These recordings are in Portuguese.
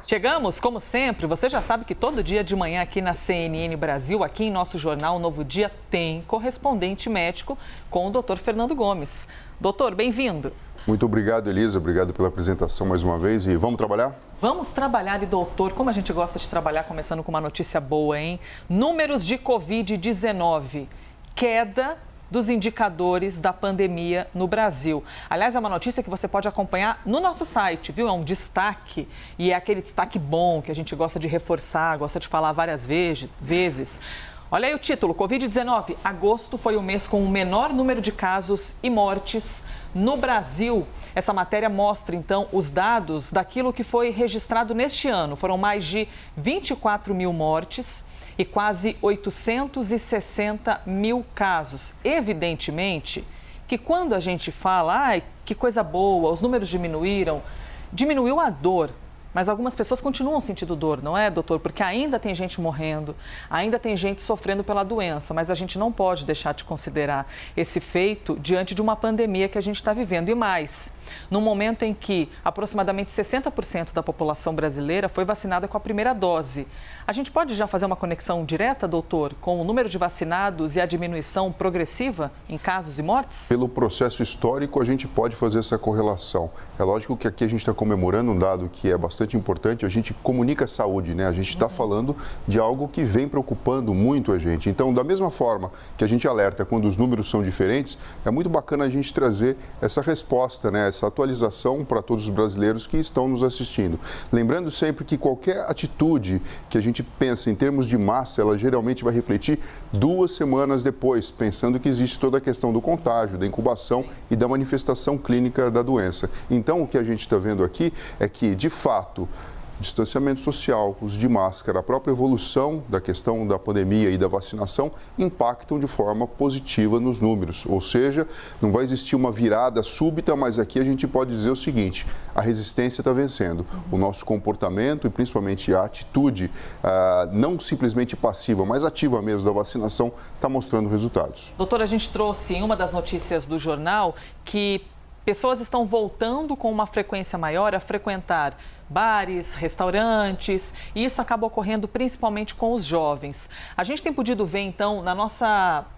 Chegamos, como sempre, você já sabe que todo dia de manhã aqui na CNN Brasil, aqui em nosso jornal Novo Dia, tem correspondente médico com o Dr. Fernando Gomes. Doutor, bem-vindo. Muito obrigado, Elisa. Obrigado pela apresentação mais uma vez. E vamos trabalhar? Vamos trabalhar, e doutor, como a gente gosta de trabalhar, começando com uma notícia boa, hein? Números de Covid-19, queda dos indicadores da pandemia no Brasil. Aliás, é uma notícia que você pode acompanhar no nosso site, viu? É um destaque, e é aquele destaque bom que a gente gosta de reforçar, gosta de falar várias vezes. Olha aí o título, Covid-19, agosto foi o mês com o menor número de casos e mortes no Brasil. Essa matéria mostra, então, os dados daquilo que foi registrado neste ano. Foram mais de 24 mil mortes e quase 860 mil casos. Evidentemente que quando a gente fala, ai, que coisa boa, os números diminuiu a dor. Mas algumas pessoas continuam sentindo dor, não é, doutor? Porque ainda tem gente morrendo, ainda tem gente sofrendo pela doença, mas a gente não pode deixar de considerar esse feito diante de uma pandemia que a gente está vivendo. E mais, no momento em que aproximadamente 60% da população brasileira foi vacinada com a primeira dose. A gente pode já fazer uma conexão direta, doutor, com o número de vacinados e a diminuição progressiva em casos e mortes? Pelo processo histórico, a gente pode fazer essa correlação. É lógico que aqui a gente está comemorando um dado que é bastante importante, a gente comunica a saúde, né? A gente está falando de algo que vem preocupando muito a gente. Então, da mesma forma que a gente alerta quando os números são diferentes, é muito bacana a gente trazer essa resposta, né? Essa atualização para todos os brasileiros que estão nos assistindo. Lembrando sempre que qualquer atitude que a gente pensa em termos de massa, ela geralmente vai refletir 2 semanas depois, pensando que existe toda a questão do contágio, da incubação e da manifestação clínica da doença. Então, o que a gente está vendo aqui é que, de fato, distanciamento social, uso de máscara, a própria evolução da questão da pandemia e da vacinação impactam de forma positiva nos números. Ou seja, não vai existir uma virada súbita, mas aqui a gente pode dizer o seguinte, a resistência está vencendo. O nosso comportamento e principalmente a atitude, não simplesmente passiva, mas ativa mesmo da vacinação, está mostrando resultados. Doutor, a gente trouxe em uma das notícias do jornal que pessoas estão voltando com uma frequência maior a frequentar bares, restaurantes, e isso acaba ocorrendo principalmente com os jovens. A gente tem podido ver, então,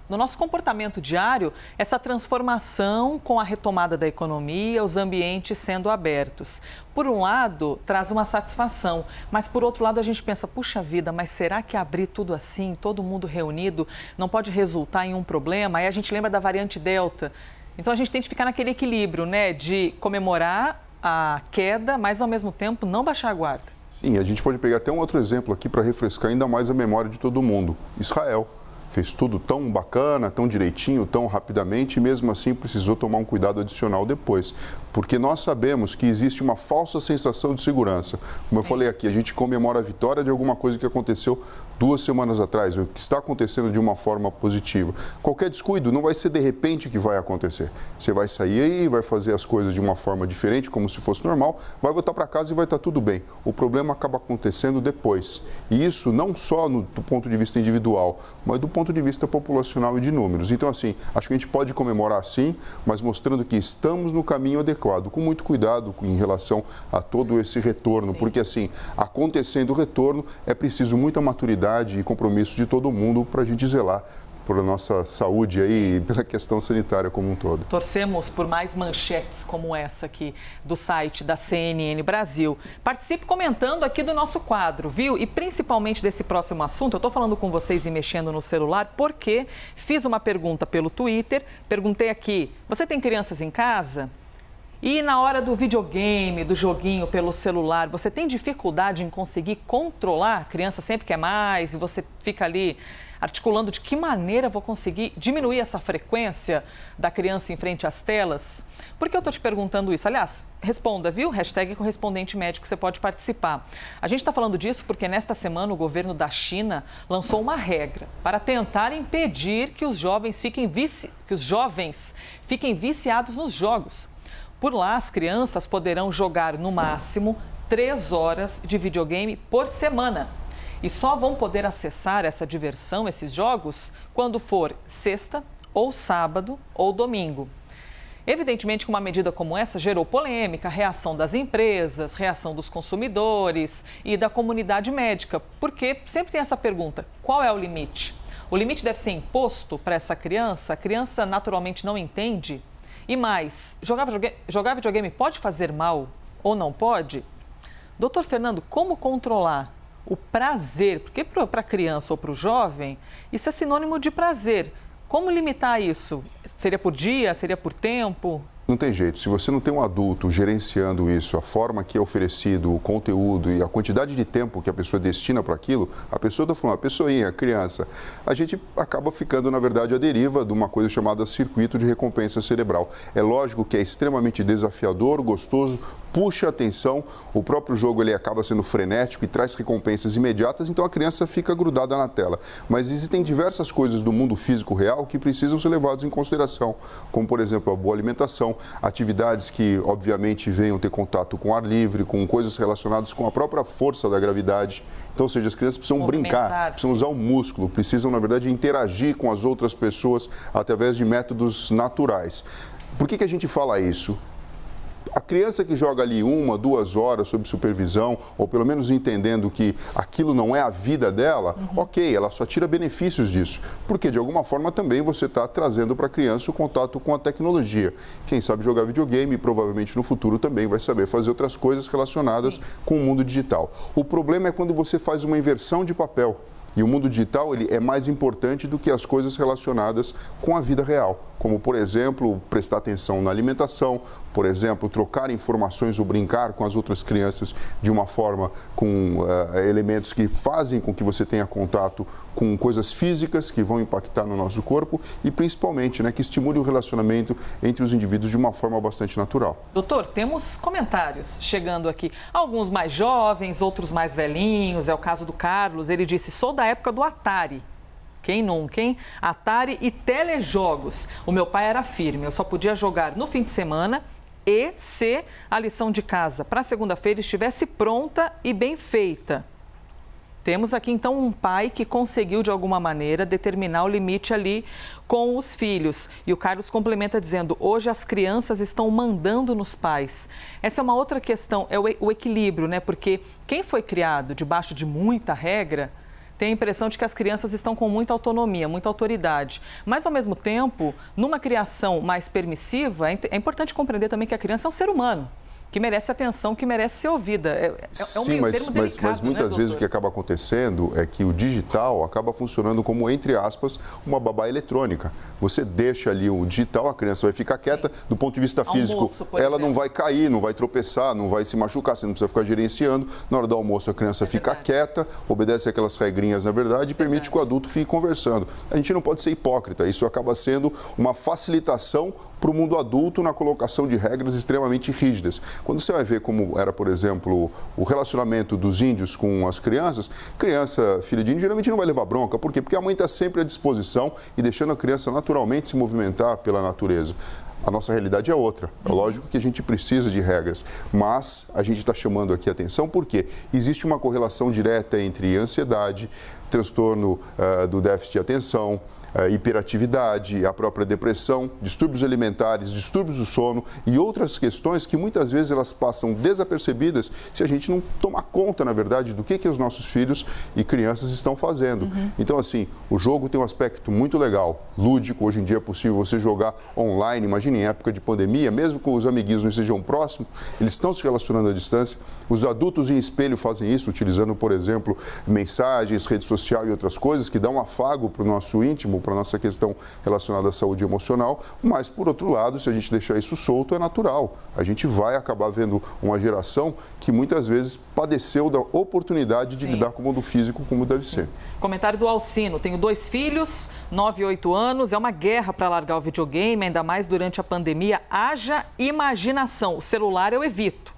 no nosso comportamento diário, essa transformação com a retomada da economia, os ambientes sendo abertos. Por um lado, traz uma satisfação, mas por outro lado a gente pensa, puxa vida, mas será que abrir tudo assim, todo mundo reunido, não pode resultar em um problema? Aí a gente lembra da variante Delta. Então a gente tem que ficar naquele equilíbrio, né, de comemorar a queda, mas ao mesmo tempo não baixar a guarda. Sim, a gente pode pegar até um outro exemplo aqui para refrescar ainda mais a memória de todo mundo. Israel fez tudo tão bacana, tão direitinho, tão rapidamente e mesmo assim precisou tomar um cuidado adicional depois. Porque nós sabemos que existe uma falsa sensação de segurança. Como eu falei aqui, a gente comemora a vitória de alguma coisa que aconteceu 2 semanas atrás, o que está acontecendo de uma forma positiva. Qualquer descuido não vai ser de repente que vai acontecer. Você vai sair aí, vai fazer as coisas de uma forma diferente, como se fosse normal, vai voltar para casa e vai estar tudo bem. O problema acaba acontecendo depois. E isso não só do ponto de vista individual, mas do ponto de vista populacional e de números. Então, assim, acho que a gente pode comemorar sim, mas mostrando que estamos no caminho adequado, com muito cuidado em relação a todo esse retorno, porque, assim, acontecendo o retorno, é preciso muita maturidade e compromisso de todo mundo para a gente zelar por a nossa saúde aí e pela questão sanitária como um todo. Torcemos por mais manchetes como essa aqui do site da CNN Brasil. Participe comentando aqui do nosso quadro, viu? E principalmente desse próximo assunto, eu estou falando com vocês e mexendo no celular porque fiz uma pergunta pelo Twitter, perguntei aqui, você tem crianças em casa? E na hora do videogame, do joguinho pelo celular, você tem dificuldade em conseguir controlar? A criança sempre quer mais e você fica ali articulando de que maneira vou conseguir diminuir essa frequência da criança em frente às telas? Por que eu estou te perguntando isso? Aliás, responda, viu? Hashtag correspondente médico, você pode participar. A gente está falando disso porque nesta semana o governo da China lançou uma regra para tentar impedir que os jovens fiquem viciados nos jogos. Por lá, as crianças poderão jogar no máximo 3 horas de videogame por semana. E só vão poder acessar essa diversão, esses jogos, quando for sexta, ou sábado, ou domingo. Evidentemente que uma medida como essa gerou polêmica, reação das empresas, reação dos consumidores e da comunidade médica, porque sempre tem essa pergunta: qual é o limite? O limite deve ser imposto para essa criança? A criança naturalmente não entende? E mais, jogar videogame pode fazer mal ou não pode? Doutor Fernando, como controlar o prazer? Porque para a criança ou para o jovem, isso é sinônimo de prazer. Como limitar isso? Seria por dia? Seria por tempo? Não tem jeito. Se você não tem um adulto gerenciando isso, a forma que é oferecido, o conteúdo e a quantidade de tempo que a pessoa destina para aquilo, a pessoa está falando, a pessoinha, a criança, a gente acaba ficando, na verdade, à deriva de uma coisa chamada circuito de recompensa cerebral. É lógico que é extremamente desafiador, gostoso, puxa a atenção, o próprio jogo ele acaba sendo frenético e traz recompensas imediatas, então a criança fica grudada na tela. Mas existem diversas coisas do mundo físico real que precisam ser levadas em consideração, como, por exemplo, a boa alimentação, atividades que, obviamente, venham ter contato com ar livre, com coisas relacionadas com a própria força da gravidade. Então, ou seja, as crianças precisam brincar, precisam usar o músculo, precisam, na verdade, interagir com as outras pessoas através de métodos naturais. Por que a gente fala isso? A criança que joga ali 1, 2 horas sob supervisão, ou pelo menos entendendo que aquilo não é a vida dela, ok, ela só tira benefícios disso. Porque, de alguma forma, também você está trazendo para a criança o contato com a tecnologia. Quem sabe jogar videogame, provavelmente no futuro também vai saber fazer outras coisas relacionadas com o mundo digital. O problema é quando você faz uma inversão de papel. E o mundo digital ele é mais importante do que as coisas relacionadas com a vida real, como, por exemplo, prestar atenção na alimentação, por exemplo, trocar informações ou brincar com as outras crianças de uma forma com elementos que fazem com que você tenha contato com coisas físicas que vão impactar no nosso corpo e, principalmente, que estimule o relacionamento entre os indivíduos de uma forma bastante natural. Doutor, temos comentários chegando aqui. Alguns mais jovens, outros mais velhinhos. É o caso do Carlos. Ele disse: sou da época do Atari. Quem nunca, hein? Atari e telejogos. O meu pai era firme. Eu só podia jogar no fim de semana e se a lição de casa para segunda-feira estivesse pronta e bem feita. Temos aqui, então, um pai que conseguiu, de alguma maneira, determinar o limite ali com os filhos. E o Carlos complementa dizendo: hoje as crianças estão mandando nos pais. Essa é uma outra questão, é o equilíbrio, né? Porque quem foi criado debaixo de muita regra tem a impressão de que as crianças estão com muita autonomia, muita autoridade. Mas, ao mesmo tempo, numa criação mais permissiva, é importante compreender também que a criança é um ser humano, que merece atenção, que merece ser ouvida. Um meio termo delicado, mas muitas vezes o que acaba acontecendo é que o digital acaba funcionando como, entre aspas, uma babá eletrônica. Você deixa ali o digital, a criança vai ficar quieta. Do ponto de vista físico, almoço, ela não vai cair, não vai tropeçar, não vai se machucar, você não precisa ficar gerenciando. Na hora do almoço, a criança fica quieta, obedece aquelas regrinhas, na verdade, e permite que o adulto fique conversando. A gente não pode ser hipócrita, isso acaba sendo uma facilitação para o mundo adulto na colocação de regras extremamente rígidas. Quando você vai ver como era, por exemplo, o relacionamento dos índios com as crianças, criança, filha de índio, geralmente não vai levar bronca. Por quê? Porque a mãe está sempre à disposição e deixando a criança naturalmente se movimentar pela natureza. A nossa realidade é outra. É lógico que a gente precisa de regras, mas a gente está chamando aqui a atenção porque existe uma correlação direta entre ansiedade, transtorno do déficit de atenção, hiperatividade, a própria depressão, distúrbios alimentares, distúrbios do sono e outras questões que muitas vezes elas passam desapercebidas se a gente não tomar conta, na verdade, do que os nossos filhos e crianças estão fazendo. Então, assim, o jogo tem um aspecto muito legal, lúdico. Hoje em dia é possível você jogar online. Imagine em época de pandemia, mesmo que os amiguinhos não estejam próximos, eles estão se relacionando à distância. Os adultos em espelho fazem isso, utilizando, por exemplo, mensagens, rede social e outras coisas que dão um afago para o nosso íntimo, para a nossa questão relacionada à saúde emocional, mas, por outro lado, se a gente deixar isso solto, é natural. A gente vai acabar vendo uma geração que muitas vezes padeceu da oportunidade de lidar com o mundo físico como deve ser. Comentário do Alcino: tenho 2 filhos, 9 e 8 anos, é uma guerra para largar o videogame, ainda mais durante a pandemia. Haja imaginação, o celular eu evito.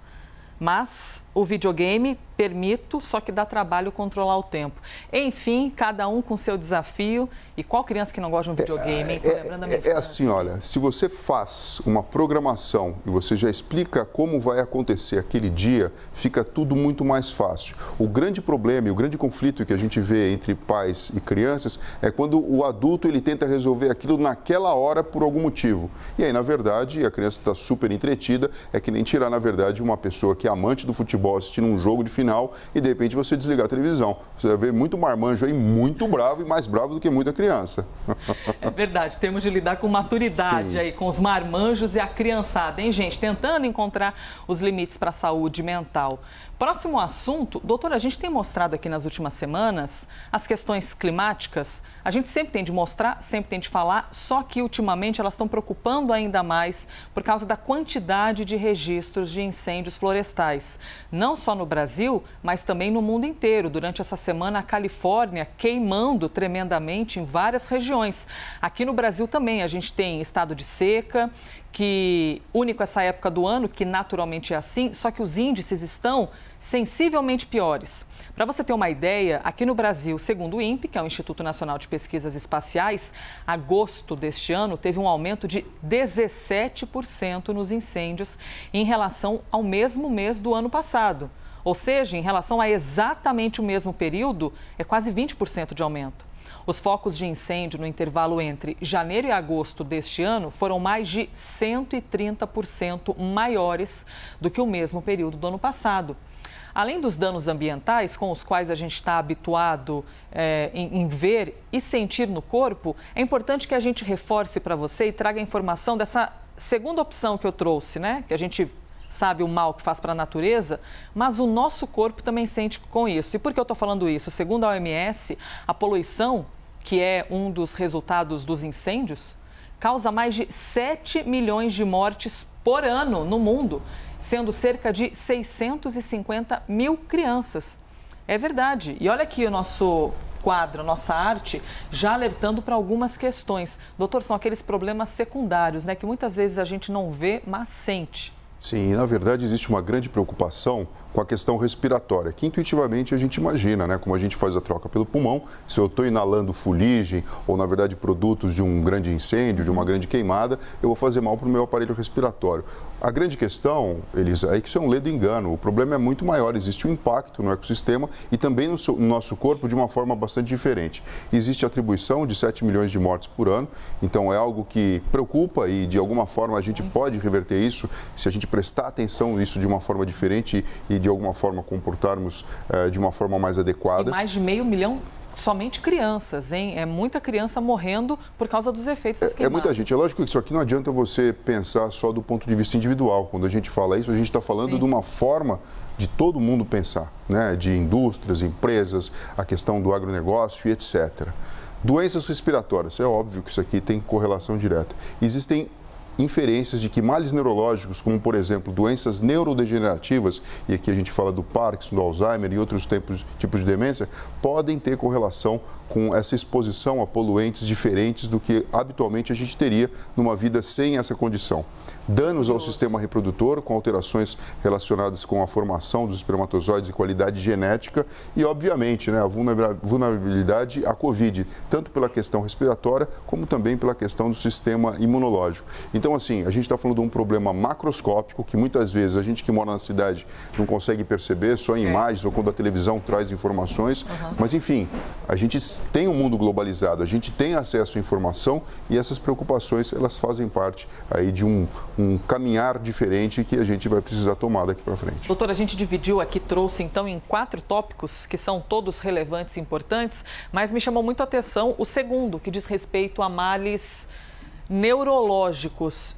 Mas o videogame permito, só que dá trabalho controlar o tempo. Enfim, cada um com seu desafio. E qual criança que não gosta de um videogame, hein? Tô lembrando da minha infância. Assim, olha, se você faz uma programação e você já explica como vai acontecer aquele dia, fica tudo muito mais fácil. O grande problema e o grande conflito que a gente vê entre pais e crianças é quando o adulto ele tenta resolver aquilo naquela hora por algum motivo. E aí, na verdade, a criança está super entretida, é que nem tirar, na verdade, uma pessoa que é amante do futebol assistindo um jogo de final e, de repente, você desligar a televisão. Você vai ver muito marmanjo aí, muito bravo e mais bravo do que muita criança. É verdade, temos de lidar com maturidade aí, com os marmanjos e a criançada, hein, gente? Tentando encontrar os limites para a saúde mental. Próximo assunto, doutora, a gente tem mostrado aqui nas últimas semanas as questões climáticas. A gente sempre tem de mostrar, sempre tem de falar, só que ultimamente elas estão preocupando ainda mais por causa da quantidade de registros de incêndios florestais. Não só no Brasil, mas também no mundo inteiro. Durante essa semana, a Califórnia queimando tremendamente em várias regiões. Aqui no Brasil também a gente tem estado de seca, que único essa época do ano, que naturalmente é assim, só que os índices estão sensivelmente piores. Para você ter uma ideia, aqui no Brasil, segundo o INPE, que é o Instituto Nacional de Pesquisas Espaciais, agosto deste ano teve um aumento de 17% nos incêndios em relação ao mesmo mês do ano passado. Ou seja, em relação a exatamente o mesmo período, é quase 20% de aumento. Os focos de incêndio no intervalo entre janeiro e agosto deste ano foram mais de 130% maiores do que o mesmo período do ano passado. Além dos danos ambientais, com os quais a gente está habituado em ver e sentir no corpo, é importante que a gente reforce para você e traga a informação dessa segunda opção que eu trouxe, né? Que a gente sabe o mal que faz para a natureza, mas o nosso corpo também sente com isso. E por que eu estou falando isso? Segundo a OMS, a poluição, que é um dos resultados dos incêndios, causa mais de 7 milhões de mortes por ano no mundo, sendo cerca de 650 mil crianças. É verdade. E olha aqui o nosso quadro, a nossa arte, já alertando para algumas questões. Doutor, são aqueles problemas secundários, né, que muitas vezes a gente não vê, mas sente. Sim, e na verdade existe uma grande preocupação com a questão respiratória, que intuitivamente a gente imagina, né? Como a gente faz a troca pelo pulmão, se eu estou inalando fuligem ou, na verdade, produtos de um grande incêndio, de uma grande queimada, eu vou fazer mal para o meu aparelho respiratório. A grande questão, Elisa, é que isso é um ledo engano. O problema é muito maior, existe um impacto no ecossistema e também no nosso corpo de uma forma bastante diferente. Existe a atribuição de 7 milhões de mortes por ano, então é algo que preocupa e, de alguma forma, a gente pode reverter isso se a gente prestar atenção nisso de uma forma diferente e de alguma forma comportarmos de uma forma mais adequada. E mais de 500 mil somente crianças, hein? É muita criança morrendo por causa dos efeitos das queimadas. É muita gente. É lógico que isso aqui não adianta você pensar só do ponto de vista individual. Quando a gente fala isso, a gente está falando de uma forma de todo mundo pensar, né? De indústrias, empresas, a questão do agronegócio e etc. Doenças respiratórias, é óbvio que isso aqui tem correlação direta. Existem inferências de que males neurológicos, como por exemplo doenças neurodegenerativas, e aqui a gente fala do Parkinson, do Alzheimer e outros tipos de demência, podem ter correlação com essa exposição a poluentes diferentes do que habitualmente a gente teria numa vida sem essa condição. Danos ao sistema reprodutor, com alterações relacionadas com a formação dos espermatozoides e qualidade genética e, obviamente, né, a vulnerabilidade à Covid, tanto pela questão respiratória como também pela questão do sistema imunológico. Então, assim, a gente está falando de um problema macroscópico que muitas vezes a gente que mora na cidade não consegue perceber só em imagens ou quando a televisão traz informações. Mas, enfim, a gente tem um mundo globalizado, a gente tem acesso à informação e essas preocupações, elas fazem parte aí de um caminhar diferente que a gente vai precisar tomar daqui para frente. Doutor, a gente dividiu aqui, trouxe então em 4 tópicos que são todos relevantes e importantes, mas me chamou muito a atenção o segundo, que diz respeito a males neurológicos.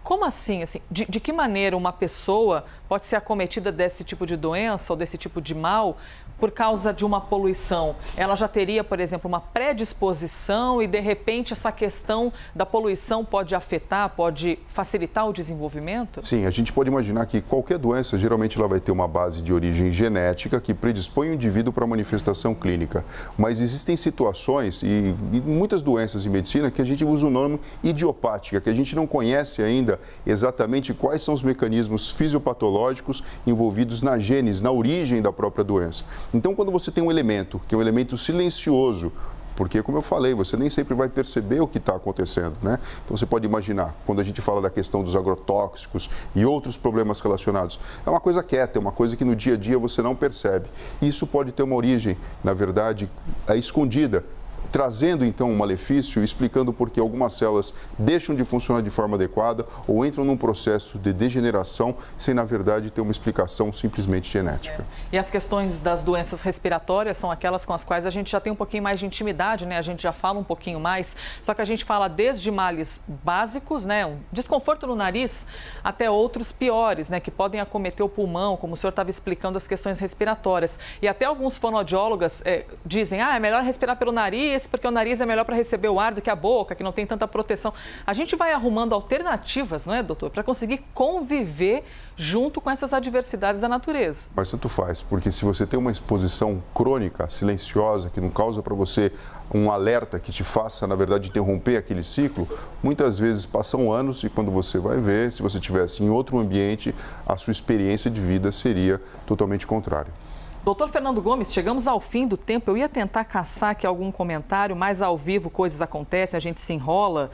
Como assim? De que maneira uma pessoa pode ser acometida desse tipo de doença ou desse tipo de mal por causa de uma poluição? Ela já teria, por exemplo, uma predisposição e, de repente, essa questão da poluição pode afetar, pode facilitar o desenvolvimento? Sim, a gente pode imaginar que qualquer doença, geralmente, ela vai ter uma base de origem genética que predispõe o indivíduo para a manifestação clínica. Mas existem situações e muitas doenças em medicina que a gente usa o nome idiopática, que a gente não conhece ainda explica exatamente quais são os mecanismos fisiopatológicos envolvidos na gênese, na origem da própria doença. Então, quando você tem um elemento, que é um elemento silencioso, porque, como eu falei, você nem sempre vai perceber o que está acontecendo, né? Então, você pode imaginar, quando a gente fala da questão dos agrotóxicos e outros problemas relacionados, é uma coisa quieta, é uma coisa que no dia a dia você não percebe. E isso pode ter uma origem, na verdade, escondida, trazendo então um malefício e explicando por que algumas células deixam de funcionar de forma adequada ou entram num processo de degeneração sem, na verdade, ter uma explicação simplesmente genética. E as questões das doenças respiratórias são aquelas com as quais a gente já tem um pouquinho mais de intimidade, né? A gente já fala um pouquinho mais, só que a gente fala desde males básicos, né? Um desconforto no nariz, até outros piores, né? Que podem acometer o pulmão, como o senhor estava explicando, as questões respiratórias. E até alguns fonoaudiólogas dizem, é melhor respirar pelo nariz, porque o nariz é melhor para receber o ar do que a boca, que não tem tanta proteção. A gente vai arrumando alternativas, não é, doutor, para conseguir conviver junto com essas adversidades da natureza. Mas tanto faz, porque se você tem uma exposição crônica, silenciosa, que não causa para você um alerta que te faça, na verdade, interromper aquele ciclo, muitas vezes passam anos e quando você vai ver, se você estivesse em outro ambiente, a sua experiência de vida seria totalmente contrária. Doutor Fernando Gomes, chegamos ao fim do tempo. Eu ia tentar caçar aqui algum comentário, mas ao vivo coisas acontecem, a gente se enrola.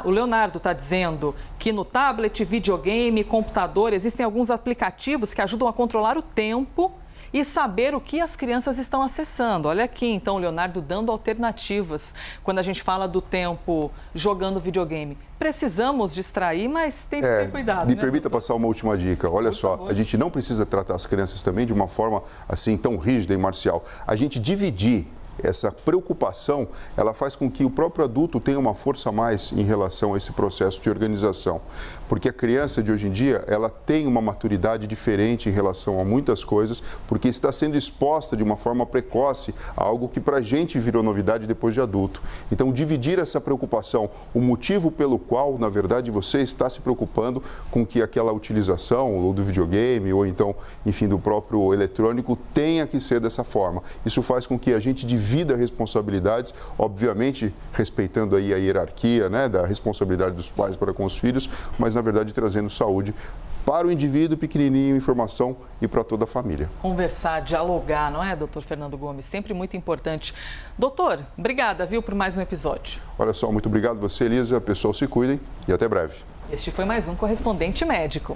O Leonardo está dizendo que no tablet, videogame, computador, existem alguns aplicativos que ajudam a controlar o tempo e saber o que as crianças estão acessando. Olha aqui, então, o Leonardo dando alternativas quando a gente fala do tempo jogando videogame. Precisamos distrair, mas tem que ter cuidado. Me permita passar uma última dica. Olha só, a gente não precisa tratar as crianças também de uma forma assim tão rígida e marcial. A gente dividir essa preocupação, ela faz com que o próprio adulto tenha uma força a mais em relação a esse processo de organização. Porque a criança de hoje em dia, ela tem uma maturidade diferente em relação a muitas coisas, porque está sendo exposta de uma forma precoce a algo que para a gente virou novidade depois de adulto. Então, dividir essa preocupação, o motivo pelo qual, na verdade, você está se preocupando com que aquela utilização, ou do videogame, ou então, enfim, do próprio eletrônico, tenha que ser dessa forma. Isso faz com que a gente divida responsabilidades, obviamente respeitando aí a hierarquia, né, da responsabilidade dos pais para com os filhos, mas na verdade trazendo saúde para o indivíduo pequenininho, informação e para toda a família. Conversar, dialogar, não é, doutor Fernando Gomes? Sempre muito importante. Doutor, obrigada, viu, por mais um episódio. Olha só, muito obrigado você, Elisa. Pessoal, se cuidem e até breve. Este foi mais um Correspondente Médico.